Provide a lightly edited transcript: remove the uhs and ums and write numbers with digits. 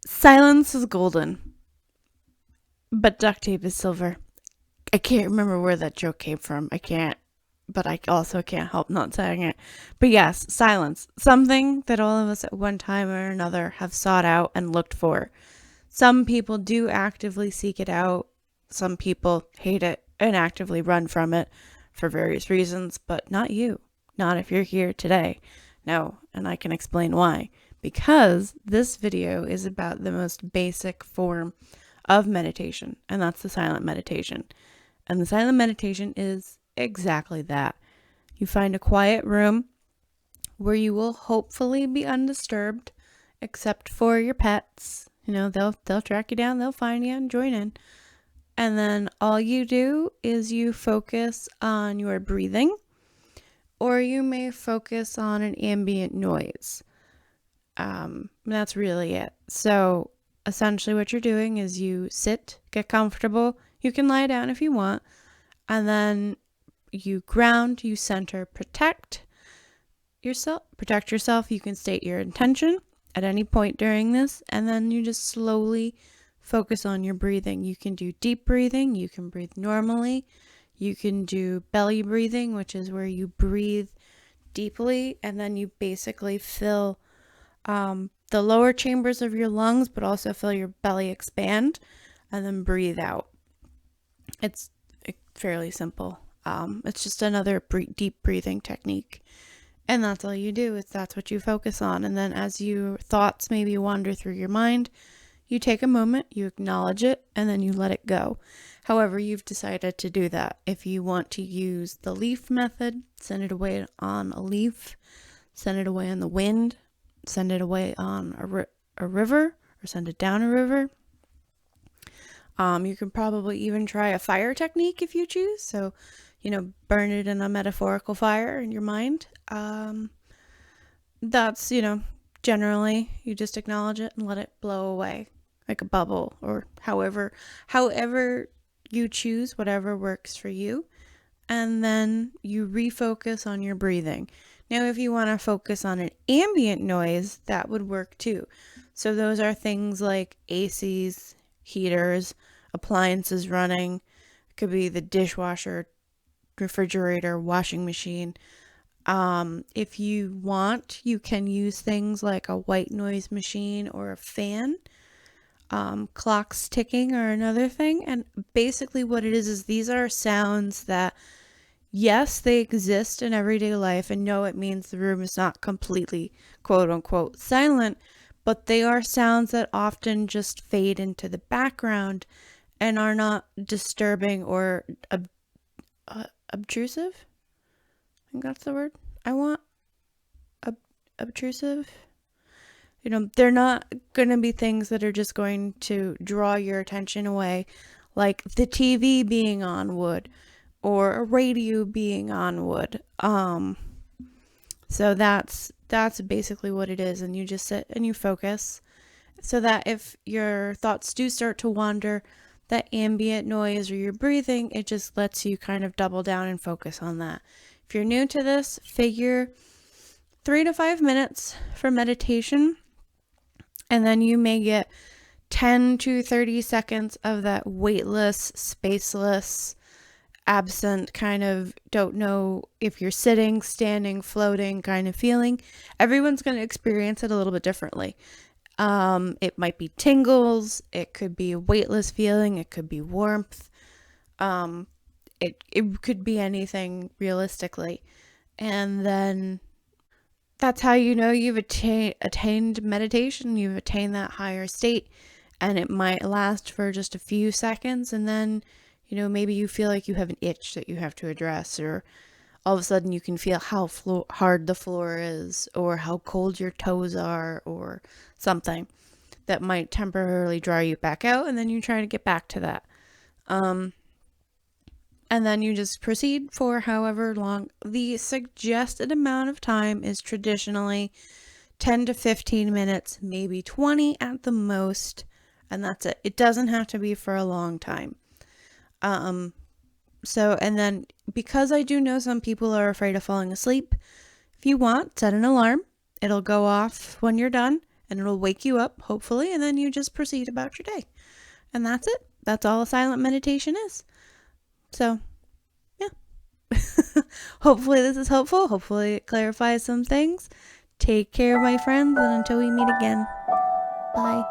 Silence is golden, but duct tape is silver. I can't remember where that joke came from. But I also can't help not saying it. But yes, silence. Something that all of us at one time or another have sought out and looked for. Some people do actively seek it out. Some people hate it and actively run from it for various reasons, but not you. Not if you're here today. No, and I can explain why. Because this video is about the most basic form of meditation, and that's the silent meditation. And the silent meditation is exactly that. You find a quiet room where you will hopefully be undisturbed, except for your pets. You know, they'll track you down, they'll find you and join in. And then all you do is you focus on your breathing, or you may focus on an ambient noise. That's really it. So essentially what you're doing is you sit, get comfortable. You can lie down if you want, and then you ground, you center, protect yourself. You can state your intention at any point during this, and then you just slowly focus on your breathing. You can do deep breathing, you can breathe normally, you can do belly breathing, which is where you breathe deeply and then you basically fill the lower chambers of your lungs, but also feel your belly expand and then breathe out. It's fairly simple. It's just another deep breathing technique. And that's all you do, is that's what you focus on. And then as your thoughts maybe wander through your mind, you take a moment, you acknowledge it, and then you let it go. However, you've decided to do that. If you want to use the leaf method, send it away on a leaf, send it away on the wind, send it away on a river, or send it down a river. You can probably even try a fire technique if you choose. So, burn it in a metaphorical fire in your mind. That's, generally you just acknowledge it and let it blow away like a bubble, or however you choose, whatever works for you. And then you refocus on your breathing. Now, if you want to focus on an ambient noise, that would work too. So those are things like ACs, heaters, appliances running. It could be the dishwasher, refrigerator, washing machine. If you want, you can use things like a white noise machine or a fan. Clocks ticking are another thing. And basically what it is these are sounds that, yes, they exist in everyday life, and no, it means the room is not completely quote unquote silent, but they are sounds that often just fade into the background and are not disturbing or obtrusive. I think that's the word I want. Obtrusive. They're not going to be things that are just going to draw your attention away, like the TV being on would, or a radio being on would. So that's basically what it is, and you just sit and you focus, so that if your thoughts do start to wander, that ambient noise or your breathing, it just lets you kind of double down and focus on that. If you're new to this, figure 3 to 5 minutes for meditation, and then you may get 10 to 30 seconds of that weightless, spaceless, absent kind of don't know if you're sitting, standing, floating kind of feeling. Everyone's going to experience it a little bit differently. It might be tingles, it could be a weightless feeling, it could be warmth. It could be anything realistically. And then that's how you know you've attained meditation, you've attained that higher state. And it might last for just a few seconds, and then maybe you feel like you have an itch that you have to address, or all of a sudden you can feel how hard the floor is, or how cold your toes are, or something that might temporarily draw you back out, and then you try to get back to that. And then you just proceed for however long. The suggested amount of time is traditionally 10 to 15 minutes, maybe 20 at the most, and that's it. It doesn't have to be for a long time. So, and then because I do know some people are afraid of falling asleep, if you want, set an alarm. It'll go off when you're done, and it'll wake you up, hopefully, and then you just proceed about your day. And that's it. That's all a silent meditation is. So, yeah. Hopefully this is helpful. Hopefully it clarifies some things. Take care, my friends, and until we meet again, bye.